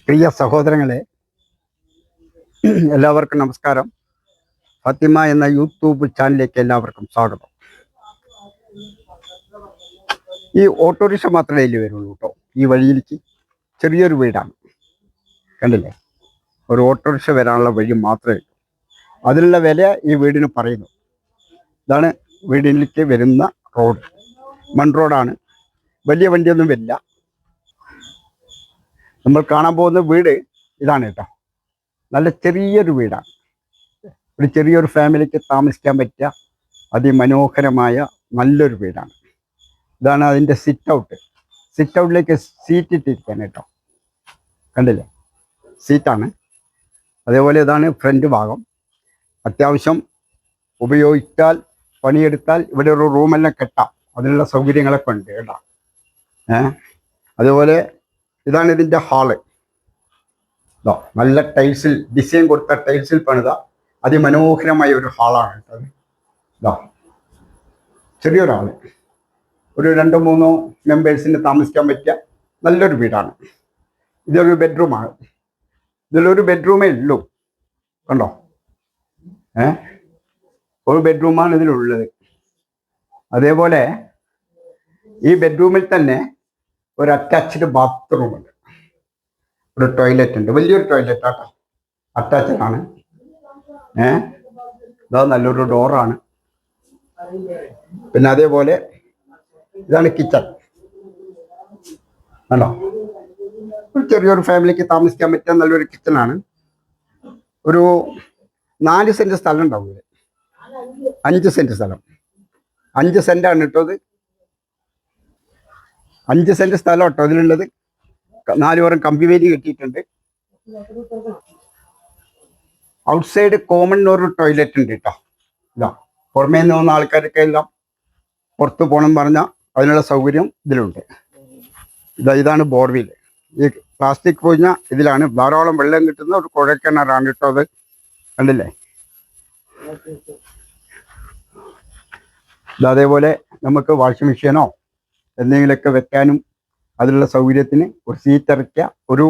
പ്രിയ സഹോദരങ്ങളെ, എല്ലാവർക്കും നമസ്കാരം. ഫാത്തിമ എന്ന യൂട്യൂബ് ചാനലിലേക്ക് എല്ലാവർക്കും സ്വാഗതം. ഈ ഓട്ടോറിക്ഷ മാത്രമേ ഇതിൽ വരുള്ളൂ കേട്ടോ. ഈ വഴിയിലേക്ക് ചെറിയൊരു വീടാണ്, കണ്ടില്ലേ? ഒരു ഓട്ടോറിക്ഷ വരാനുള്ള വഴി മാത്രമേ ഉള്ളൂ. അതിനുള്ള വില ഈ വീടിന് പറയുന്നു. ഇതാണ് വീടിലേക്ക് വരുന്ന റോഡ്. മൺ റോഡാണ്, വലിയ വണ്ടിയൊന്നും വരില്ല. നമ്മൾ കാണാൻ പോകുന്ന വീട് ഇതാണ് കേട്ടോ. നല്ല ചെറിയൊരു വീടാണ്. ഒരു ചെറിയൊരു ഫാമിലിക്ക് താമസിക്കാൻ പറ്റിയ അതിമനോഹരമായ നല്ലൊരു വീടാണ്. ഇതാണ് അതിൻ്റെ സിറ്റ് ഔട്ട്. സിറ്റ് ഔട്ടിലേക്ക് സീറ്റ് ഇട്ടിരിക്കാൻ കേട്ടോ, കണ്ടില്ലേ? സീറ്റാണ്. അതേപോലെ ഇതാണ് ഫ്രണ്ട് ഭാഗം. അത്യാവശ്യം ഉപയോഗിച്ചാൽ, പണിയെടുത്താൽ ഇവിടെ ഒരു റൂമെല്ലാം കെട്ടാം. അതിനുള്ള സൗകര്യങ്ങളൊക്കെ ഉണ്ട് കേട്ടോ. അതുപോലെ ഇതാണ് ഇതിൻ്റെ ഹാള്. ഇതോ നല്ല ടൈൽസിൽ ഡിസൈൻ കൊടുത്ത ടൈൽസിൽ പണിത അതിമനോഹരമായ ഒരു ഹാളാണ് കേട്ടത്. ഇതാ ചെറിയൊരു ഹാള്, ഒരു 2-3 മെമ്പേഴ്സിന് താമസിക്കാൻ പറ്റിയ നല്ലൊരു വീടാണ്. ഇതൊരു ബെഡ്റൂമാണ്. ഇതിലൊരു ബെഡ്റൂമേ ഉള്ളൂ, കണ്ടോ? ഒരു ബെഡ്റൂമാണ് ഇതിലുള്ളത്. അതേപോലെ ഈ ബെഡ്റൂമിൽ തന്നെ ഒരു അറ്റാച്ച്ഡ് ബാത്റൂം ഉണ്ട്, ഒരു ടോയ്ലറ്റ് ഉണ്ട്. വലിയൊരു ടോയ്ലറ്റ് ആട്ടോ, അറ്റാച്ച്ഡ് ആണ്. ഇതാ നല്ലൊരു ഡോറാണ്. പിന്നെ അതേപോലെ ഇതാണ് കിച്ചൺ, കണ്ടോ? ഒരു ചെറിയൊരു ഫാമിലിക്ക് താമസിക്കാൻ പറ്റിയ നല്ലൊരു കിച്ചണാണ്. ഒരു 4 സെന്റ് സ്ഥലം ഉണ്ടാവും ഇവിടെ. 5 സെന്റ് സ്ഥലം. 5 സെന്റാണ് ഇട്ടത്. 5 സെന്റ് സ്ഥലം കേട്ടോ അതിലുള്ളത്. 4 ഓരം കമ്പി വേലി കെട്ടിയിട്ടുണ്ട്. ഔട്ട്സൈഡ് കോമൺ ഒരു ടോയ്ലറ്റ് ഉണ്ട് കേട്ടോ. ഇതാ പുറമേ നിന്ന് വന്ന ആൾക്കാരൊക്കെ എല്ലാം പുറത്ത് പോകണം പറഞ്ഞാൽ അതിനുള്ള സൗകര്യം ഇതിലുണ്ട്. ഇതാണ് ബോർവെൽ. ഈ പ്ലാസ്റ്റിക് പൊഴിഞ്ഞ ഇതിലാണ് ധാരാളം വെള്ളം കിട്ടുന്ന ഒരു കുഴക്കിണറാണ് കേട്ടോ അത്, കണ്ടില്ലേ? അതേപോലെ നമുക്ക് വാഷിംഗ് മെഷീനോ എന്തെങ്കിലുമൊക്കെ വെക്കാനും അതിനുള്ള സൗകര്യത്തിന് ഒരു സീറ്റ് ഇറക്കിയ ഒരു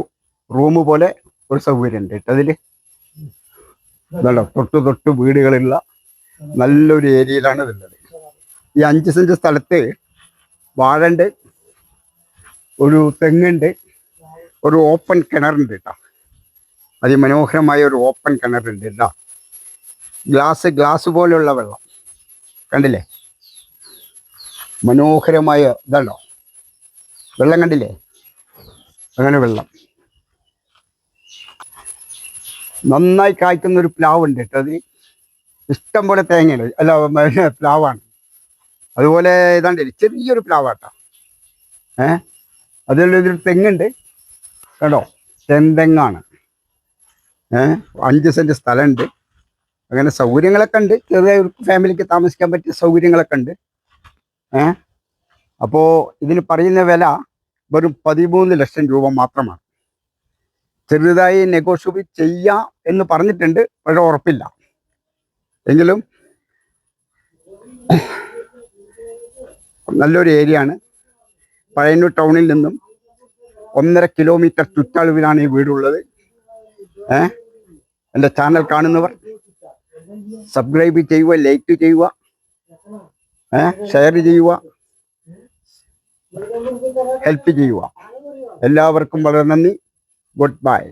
റൂം പോലെ ഒരു സൗകര്യം ഉണ്ട് കേട്ടോ അതിൽ. ഇതല്ലോ തൊട്ട് വീടുകളുള്ള നല്ലൊരു ഏരിയയിലാണ് ഇതുള്ളത്. ഈ 5 സെന്റ് സ്ഥലത്ത് വാഴണ്ട്, ഒരു തെങ്ങുണ്ട്, ഒരു ഓപ്പൺ കിണറുണ്ട് കേട്ടോ. അതിമനോഹരമായ ഒരു ഓപ്പൺ കിണറുണ്ട് കേട്ടോ. ഗ്ലാസ് പോലെയുള്ള വെള്ളം, കണ്ടില്ലേ? മനോഹരമായ ഇതാണോ വെള്ളം, കണ്ടില്ലേ? അങ്ങനെ വെള്ളം. നന്നായി കായ്ക്കുന്ന ഒരു പ്ലാവ് ഉണ്ട് കേട്ടോ. അത് ഇഷ്ടം പോലെ തേങ്ങയാണ്, അല്ല പ്ലാവാണ്. അതുപോലെ ഇതാണ്ട് ചെറിയൊരു പ്ലാവാട്ടോ. അതിലൊരു തെങ്ങുണ്ട്, കേട്ടോ? തെങ്ങാണ്. 5 സെന്റ് സ്ഥലമുണ്ട്. അങ്ങനെ സൗകര്യങ്ങളൊക്കെ ഉണ്ട്. ചെറിയ ഒരു ഫാമിലിക്ക് താമസിക്കാൻ പറ്റിയ സൗകര്യങ്ങളൊക്കെ ഉണ്ട്. അപ്പോൾ ഇതിന് പറയുന്ന വില വെറും 13 ലക്ഷം രൂപ മാത്രമാണ്. ചെറുതായി നെഗോഷ്യബിൾ ചെയ്യാം എന്ന് പറഞ്ഞിട്ടുണ്ട്, പക്ഷേ ഉറപ്പില്ല. എങ്കിലും നല്ലൊരു ഏരിയ ആണ്. പഴയന്നൂർ ടൗണിൽ നിന്നും 1.5 കിലോമീറ്റർ ചുറ്റളവിലാണ് ഈ വീടുള്ളത്. എൻ്റെ ചാനൽ കാണുന്നവർ സബ്സ്ക്രൈബ് ചെയ്യുക, ലൈക്ക് ചെയ്യുക, ഷെയർ ചെയ്യുക, ഹെൽപ്പ് ചെയ്യുക. എല്ലാവർക്കും വളരെ നന്ദി. Good bye.